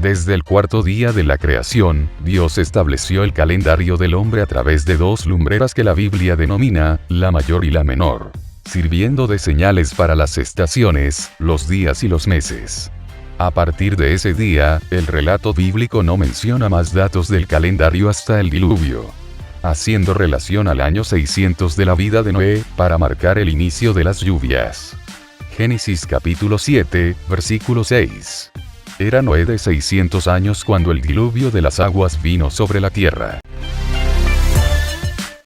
Desde el cuarto día de la creación, Dios estableció el calendario del hombre a través de dos lumbreras que la Biblia denomina, la mayor y la menor, sirviendo de señales para las estaciones, los días y los meses. A partir de ese día, el relato bíblico no menciona más datos del calendario hasta el diluvio, haciendo relación al año 600 de la vida de Noé, para marcar el inicio de las lluvias. Génesis capítulo 7, versículo 6. Era Noé de 600 años cuando el diluvio de las aguas vino sobre la tierra.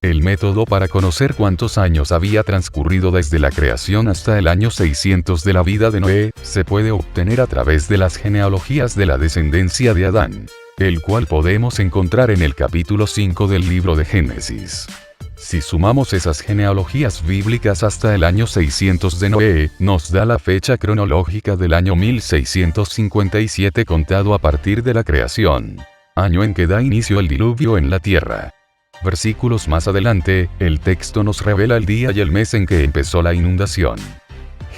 El método para conocer cuántos años había transcurrido desde la creación hasta el año 600 de la vida de Noé, se puede obtener a través de las genealogías de la descendencia de Adán, el cual podemos encontrar en el capítulo 5 del libro de Génesis. Si sumamos esas genealogías bíblicas hasta el año 600 de Noé, nos da la fecha cronológica del año 1657 contado a partir de la creación, año en que da inicio el diluvio en la tierra. Versículos más adelante, el texto nos revela el día y el mes en que empezó la inundación.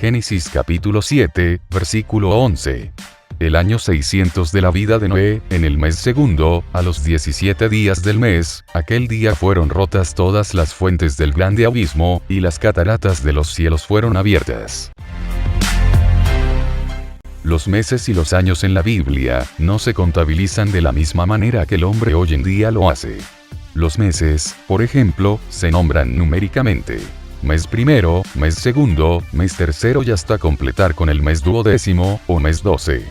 Génesis capítulo 7, versículo 11. El año 600 de la vida de Noé, en el mes segundo, a los 17 días del mes, aquel día fueron rotas todas las fuentes del grande abismo, y las cataratas de los cielos fueron abiertas. Los meses y los años en la Biblia no se contabilizan de la misma manera que el hombre hoy en día lo hace. Los meses, por ejemplo, se nombran numéricamente: mes primero, mes segundo, mes tercero y hasta completar con el mes duodécimo, o mes 12.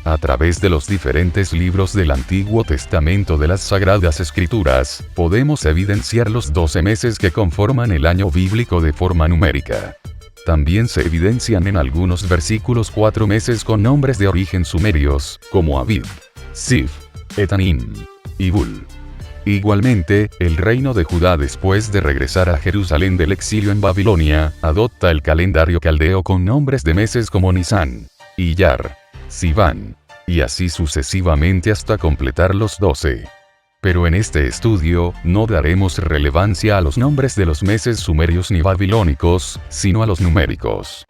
A través de los diferentes libros del Antiguo Testamento de las Sagradas Escrituras, podemos evidenciar los 12 meses que conforman el año bíblico de forma numérica. También se evidencian en algunos versículos 4 meses con nombres de origen sumerios, como Aviv, Sif, Etanim y Bul. Igualmente, el reino de Judá, después de regresar a Jerusalén del exilio en Babilonia, adopta el calendario caldeo con nombres de meses como Nisán, Iyar, Sivan, y así sucesivamente hasta completar los 12. Pero en este estudio, no daremos relevancia a los nombres de los meses sumerios ni babilónicos, sino a los numéricos.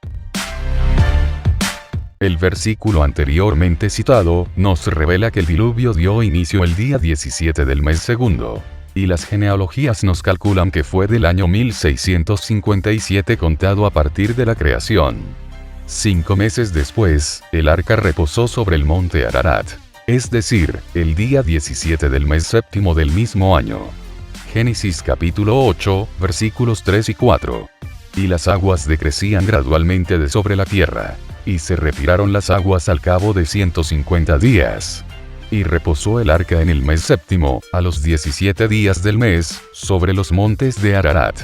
El versículo anteriormente citado, nos revela que el diluvio dio inicio el día 17 del mes segundo, y las genealogías nos calculan que fue del año 1657 contado a partir de la creación. 5 meses después, el arca reposó sobre el monte Ararat, es decir, el día 17 del mes séptimo del mismo año. Génesis capítulo 8, versículos 3 y 4. Y las aguas decrecían gradualmente de sobre la tierra, y se retiraron las aguas al cabo de 150 días. Y reposó el arca en el mes séptimo, a los 17 días del mes, sobre los montes de Ararat.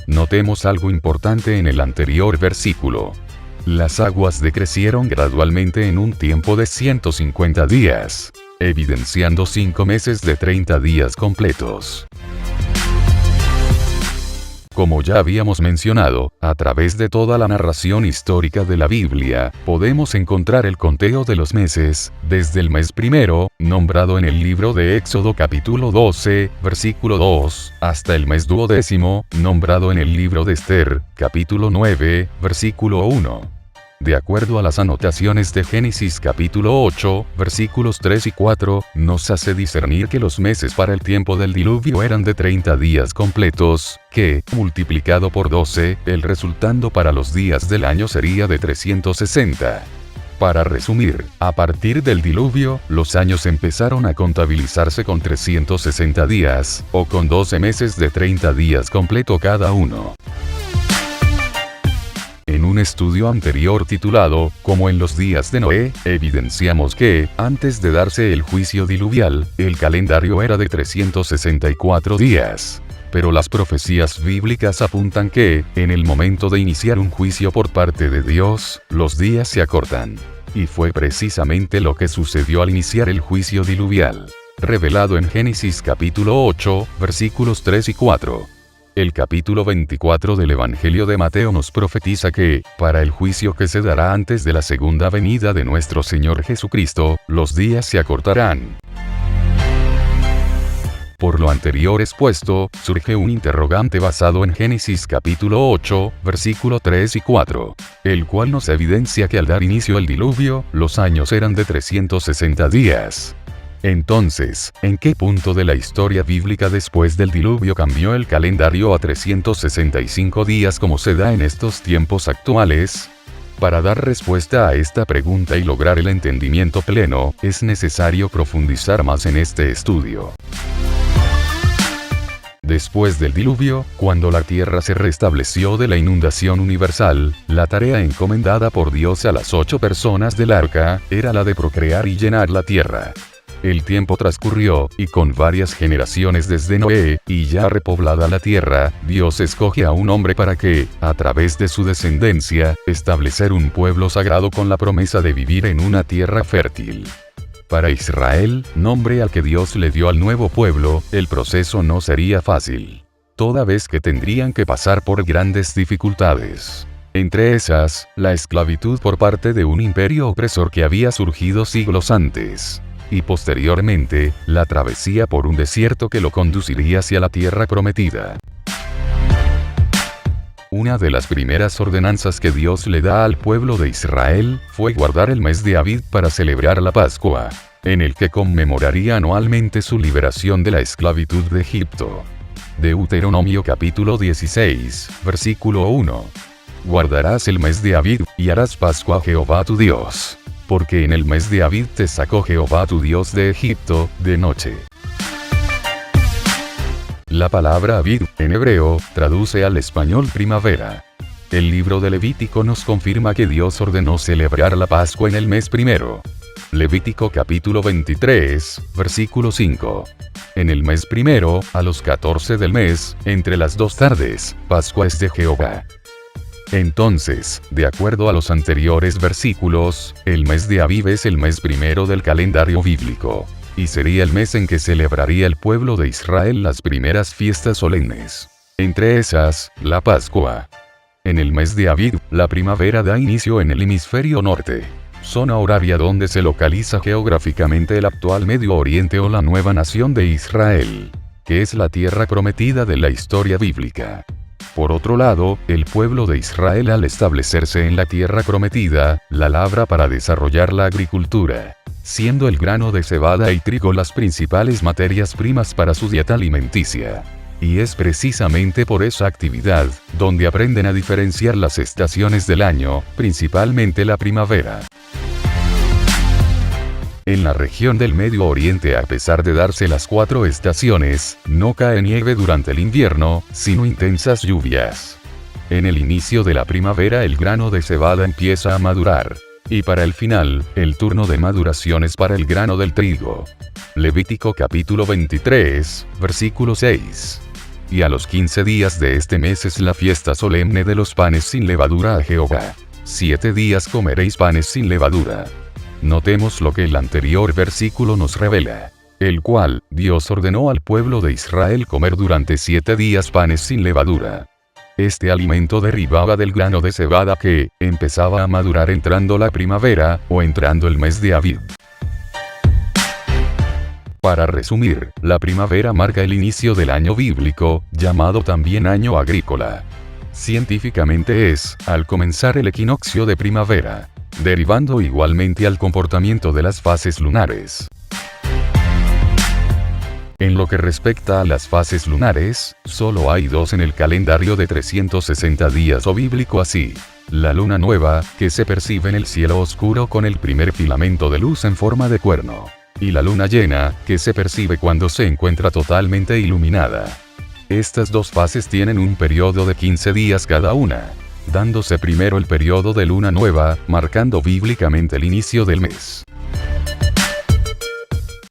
Notemos algo importante en el anterior versículo. Las aguas decrecieron gradualmente en un tiempo de 150 días, evidenciando 5 meses de 30 días completos. Como ya habíamos mencionado, a través de toda la narración histórica de la Biblia, podemos encontrar el conteo de los meses, desde el mes primero, nombrado en el libro de Éxodo capítulo 12, versículo 2, hasta el mes duodécimo, nombrado en el libro de Esther, capítulo 9, versículo 1. De acuerdo a las anotaciones de Génesis capítulo 8, versículos 3 y 4, nos hace discernir que los meses para el tiempo del diluvio eran de 30 días completos, que, multiplicado por 12, el resultando para los días del año sería de 360. Para resumir, a partir del diluvio, los años empezaron a contabilizarse con 360 días, o con 12 meses de 30 días completo cada uno. En un estudio anterior titulado, Como en los días de Noé, evidenciamos que, antes de darse el juicio diluvial, el calendario era de 364 días. Pero las profecías bíblicas apuntan que, en el momento de iniciar un juicio por parte de Dios, los días se acortan. Y fue precisamente lo que sucedió al iniciar el juicio diluvial, revelado en Génesis capítulo 8, versículos 3 y 4. El capítulo 24 del Evangelio de Mateo nos profetiza que, para el juicio que se dará antes de la segunda venida de nuestro Señor Jesucristo, los días se acortarán. Por lo anterior expuesto, surge un interrogante basado en Génesis capítulo 8, versículo 3 y 4, el cual nos evidencia que al dar inicio al diluvio, los años eran de 360 días. Entonces, ¿en qué punto de la historia bíblica después del diluvio cambió el calendario a 365 días como se da en estos tiempos actuales? Para dar respuesta a esta pregunta y lograr el entendimiento pleno, es necesario profundizar más en este estudio. Después del diluvio, cuando la tierra se restableció de la inundación universal, la tarea encomendada por Dios a las 8 personas del arca, era la de procrear y llenar la tierra. El tiempo transcurrió, y con varias generaciones desde Noé, y ya repoblada la tierra, Dios escoge a un hombre para que, a través de su descendencia, establecer un pueblo sagrado con la promesa de vivir en una tierra fértil. Para Israel, nombre al que Dios le dio al nuevo pueblo, el proceso no sería fácil, toda vez que tendrían que pasar por grandes dificultades. Entre esas, la esclavitud por parte de un imperio opresor que había surgido siglos antes. Y posteriormente, la travesía por un desierto que lo conduciría hacia la tierra prometida. Una de las primeras ordenanzas que Dios le da al pueblo de Israel, fue guardar el mes de Abib para celebrar la Pascua, en el que conmemoraría anualmente su liberación de la esclavitud de Egipto. Deuteronomio capítulo 16, versículo 1. Guardarás el mes de Abib, y harás Pascua a Jehová tu Dios. Porque en el mes de Abib te sacó Jehová tu Dios de Egipto, de noche. La palabra Abib, en hebreo, traduce al español primavera. El libro de Levítico nos confirma que Dios ordenó celebrar la Pascua en el mes primero. Levítico capítulo 23, versículo 5. En el mes primero, a los 14 del mes, entre las 2 tardes, Pascua es de Jehová. Entonces, de acuerdo a los anteriores versículos, el mes de Abib es el mes primero del calendario bíblico. Y sería el mes en que celebraría el pueblo de Israel las primeras fiestas solemnes. Entre esas, la Pascua. En el mes de Abib, la primavera da inicio en el hemisferio norte, zona horaria donde se localiza geográficamente el actual Medio Oriente o la nueva nación de Israel, que es la tierra prometida de la historia bíblica. Por otro lado, el pueblo de Israel al establecerse en la tierra prometida, la labra para desarrollar la agricultura, siendo el grano de cebada y trigo las principales materias primas para su dieta alimenticia. Y es precisamente por esa actividad, donde aprenden a diferenciar las estaciones del año, principalmente la primavera. En la región del Medio Oriente, a pesar de darse las 4 estaciones, no cae nieve durante el invierno, sino intensas lluvias. En el inicio de la primavera el grano de cebada empieza a madurar. Y para el final, el turno de maduración es para el grano del trigo. Levítico capítulo 23, versículo 6. Y a los 15 días de este mes es la fiesta solemne de los panes sin levadura a Jehová. 7 días comeréis panes sin levadura. Notemos lo que el anterior versículo nos revela, el cual, Dios ordenó al pueblo de Israel comer durante 7 días panes sin levadura. Este alimento derivaba del grano de cebada que empezaba a madurar entrando la primavera, o entrando el mes de Abib. Para resumir, la primavera marca el inicio del año bíblico, llamado también año agrícola. Científicamente es, al comenzar el equinoccio de primavera, derivando igualmente al comportamiento de las fases lunares. En lo que respecta a las fases lunares, solo hay 2 en el calendario de 360 días o bíblico así. La luna nueva, que se percibe en el cielo oscuro con el primer filamento de luz en forma de cuerno. Y la luna llena, que se percibe cuando se encuentra totalmente iluminada. Estas 2 fases tienen un periodo de 15 días cada una, dándose primero el periodo de luna nueva, marcando bíblicamente el inicio del mes.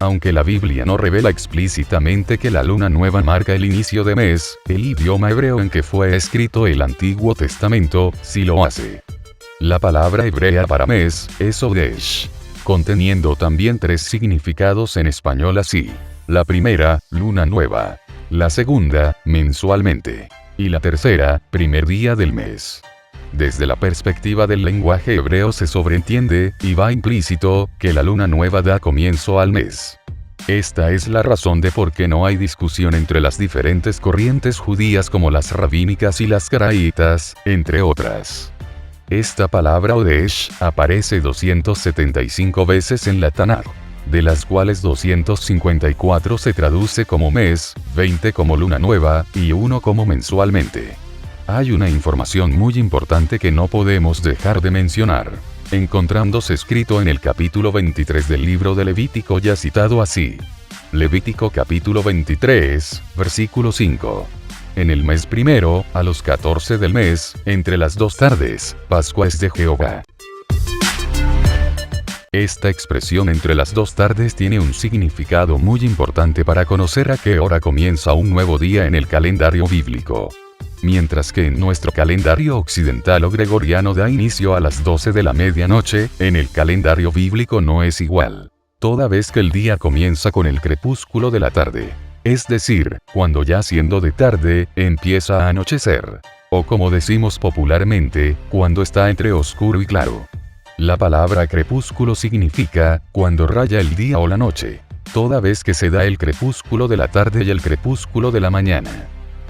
Aunque la Biblia no revela explícitamente que la luna nueva marca el inicio de mes, el idioma hebreo en que fue escrito el Antiguo Testamento, sí lo hace. La palabra hebrea para mes, es Odesh, conteniendo también 3 significados en español así. La primera, luna nueva. La segunda, mensualmente. Y la tercera, primer día del mes. Desde la perspectiva del lenguaje hebreo se sobreentiende, y va implícito, que la luna nueva da comienzo al mes. Esta es la razón de por qué no hay discusión entre las diferentes corrientes judías como las rabínicas y las caraítas, entre otras. Esta palabra Odesh aparece 275 veces en la Tanaj, de las cuales 254 se traduce como mes, 20 como luna nueva, y 1 como mensualmente. Hay una información muy importante que no podemos dejar de mencionar, encontrándose escrito en el capítulo 23 del libro de Levítico ya citado así. Levítico capítulo 23, versículo 5. En el mes primero, a los 14 del mes, entre las 2 tardes, Pascua es de Jehová. Esta expresión entre las 2 tardes tiene un significado muy importante para conocer a qué hora comienza un nuevo día en el calendario bíblico. Mientras que en nuestro calendario occidental o gregoriano da inicio a las 12 de la medianoche, en el calendario bíblico no es igual. Toda vez que el día comienza con el crepúsculo de la tarde. Es decir, cuando ya siendo de tarde, empieza a anochecer. O como decimos popularmente, cuando está entre oscuro y claro. La palabra crepúsculo significa, cuando raya el día o la noche. Toda vez que se da el crepúsculo de la tarde y el crepúsculo de la mañana.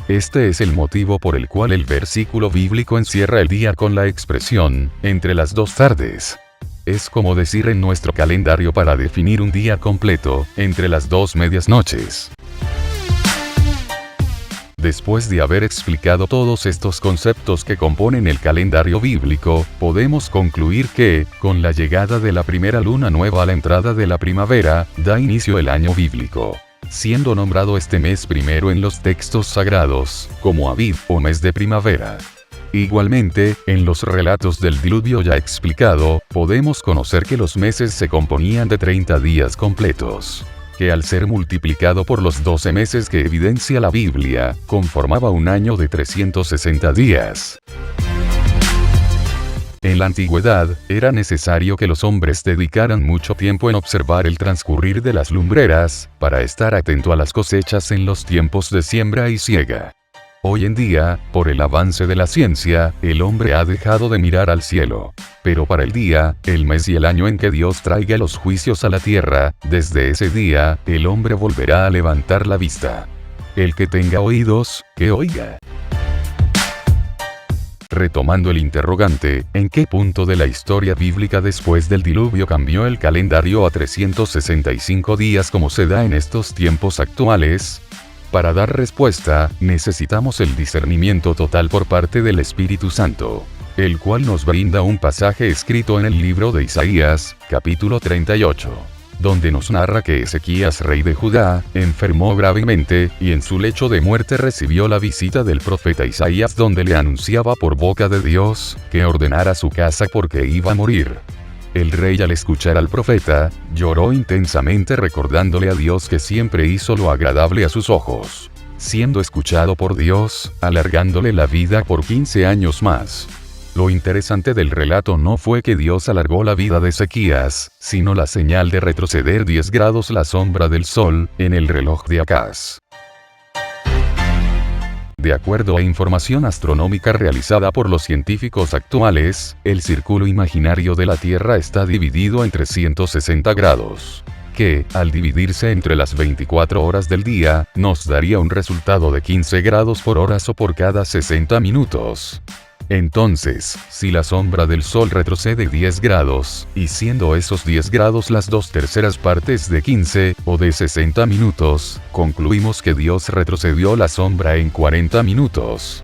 Este es el motivo por el cual el versículo bíblico encierra el día con la expresión, entre las 2 tardes. Es como decir en nuestro calendario para definir un día completo, entre las 2 medias noches. Después de haber explicado todos estos conceptos que componen el calendario bíblico, podemos concluir que, con la llegada de la primera luna nueva a la entrada de la primavera, da inicio el año bíblico, siendo nombrado este mes primero en los textos sagrados, como Aviv, o mes de primavera. Igualmente, en los relatos del diluvio ya explicado, podemos conocer que los meses se componían de 30 días completos, que al ser multiplicado por los 12 meses que evidencia la Biblia, conformaba un año de 360 días. En la antigüedad, era necesario que los hombres dedicaran mucho tiempo en observar el transcurrir de las lumbreras, para estar atento a las cosechas en los tiempos de siembra y siega. Hoy en día, por el avance de la ciencia, el hombre ha dejado de mirar al cielo. Pero para el día, el mes y el año en que Dios traiga los juicios a la tierra, desde ese día, el hombre volverá a levantar la vista. El que tenga oídos, que oiga. Retomando el interrogante, ¿en qué punto de la historia bíblica después del diluvio cambió el calendario a 365 días como se da en estos tiempos actuales? Para dar respuesta, necesitamos el discernimiento total por parte del Espíritu Santo, el cual nos brinda un pasaje escrito en el libro de Isaías, capítulo 38, donde nos narra que Ezequías, rey de Judá, enfermó gravemente, y en su lecho de muerte recibió la visita del profeta Isaías, donde le anunciaba por boca de Dios, que ordenara su casa porque iba a morir. El rey, al escuchar al profeta, lloró intensamente recordándole a Dios que siempre hizo lo agradable a sus ojos, siendo escuchado por Dios, alargándole la vida por 15 años más. Lo interesante del relato no fue que Dios alargó la vida de Ezequías, sino la señal de retroceder 10 grados la sombra del sol, en el reloj de Acaz. De acuerdo a información astronómica realizada por los científicos actuales, el círculo imaginario de la Tierra está dividido en 360 grados, que, al dividirse entre las 24 horas del día, nos daría un resultado de 15 grados por hora o por cada 60 minutos. Entonces, si la sombra del Sol retrocede 10 grados, y siendo esos 10 grados las 2/3 partes de 15, o de 60 minutos, concluimos que Dios retrocedió la sombra en 40 minutos.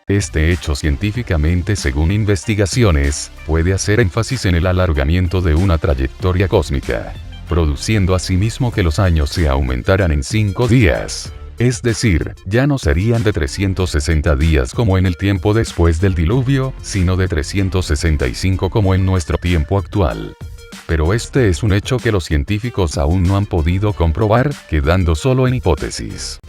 Este hecho científicamente, según investigaciones, puede hacer énfasis en el alargamiento de una trayectoria cósmica, produciendo asimismo que los años se aumentaran en 5 días. Es decir, ya no serían de 360 días como en el tiempo después del diluvio, sino de 365 como en nuestro tiempo actual. Pero este es un hecho que los científicos aún no han podido comprobar, quedando solo en hipótesis.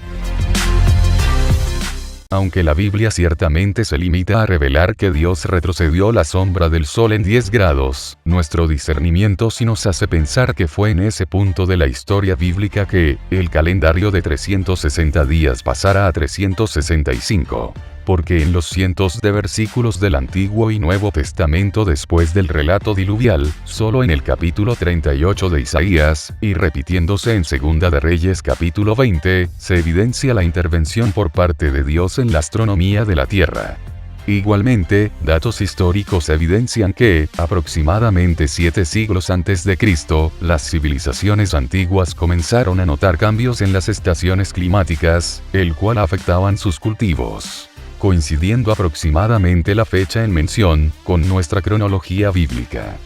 Aunque la Biblia ciertamente se limita a revelar que Dios retrocedió la sombra del sol en 10 grados, nuestro discernimiento sí nos hace pensar que fue en ese punto de la historia bíblica que el calendario de 360 días pasara a 365. porque en los cientos de versículos del Antiguo y Nuevo Testamento después del relato diluvial, solo en el capítulo 38 de Isaías, y repitiéndose en Segunda de Reyes capítulo 20, se evidencia la intervención por parte de Dios en la astronomía de la Tierra. Igualmente, datos históricos evidencian que, aproximadamente 7 siglos antes de Cristo, las civilizaciones antiguas comenzaron a notar cambios en las estaciones climáticas, el cual afectaban sus cultivos, coincidiendo aproximadamente la fecha en mención, con nuestra cronología bíblica.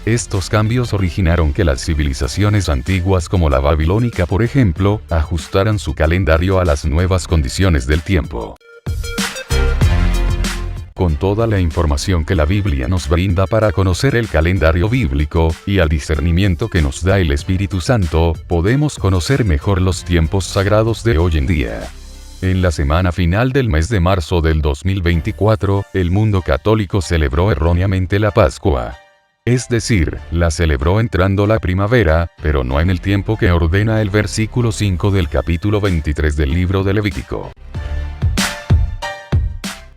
Estos cambios originaron que las civilizaciones antiguas como la babilónica por ejemplo, ajustaran su calendario a las nuevas condiciones del tiempo. Con toda la información que la Biblia nos brinda para conocer el calendario bíblico, y al discernimiento que nos da el Espíritu Santo, podemos conocer mejor los tiempos sagrados de hoy en día. En la semana final del mes de marzo del 2024, el mundo católico celebró erróneamente la Pascua. Es decir, la celebró entrando la primavera, pero no en el tiempo que ordena el versículo 5 del capítulo 23 del libro de Levítico.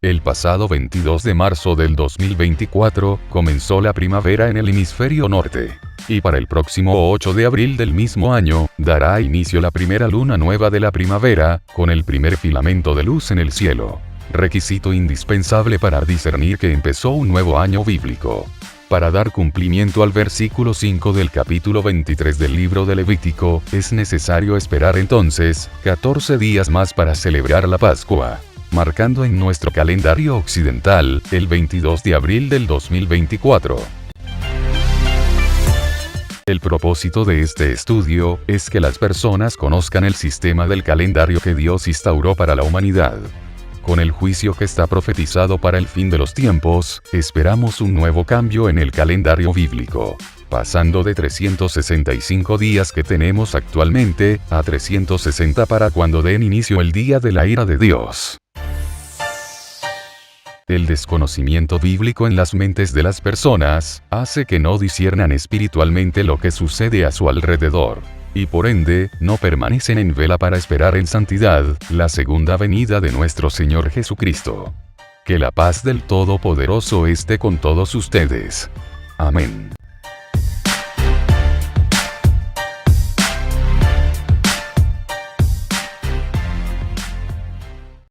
El pasado 22 de marzo del 2024, comenzó la primavera en el hemisferio norte. Y para el próximo 8 de abril del mismo año, dará inicio la primera luna nueva de la primavera, con el primer filamento de luz en el cielo. Requisito indispensable para discernir que empezó un nuevo año bíblico. Para dar cumplimiento al versículo 5 del capítulo 23 del libro de Levítico, es necesario esperar entonces 14 días más para celebrar la Pascua, marcando en nuestro calendario occidental, el 22 de abril del 2024. El propósito de este estudio, es que las personas conozcan el sistema del calendario que Dios instauró para la humanidad. Con el juicio que está profetizado para el fin de los tiempos, esperamos un nuevo cambio en el calendario bíblico, pasando de 365 días que tenemos actualmente, a 360 para cuando den inicio el día de la ira de Dios. El desconocimiento bíblico en las mentes de las personas, hace que no disciernan espiritualmente lo que sucede a su alrededor, y por ende, no permanecen en vela para esperar en santidad, la segunda venida de nuestro Señor Jesucristo. Que la paz del Todopoderoso esté con todos ustedes. Amén.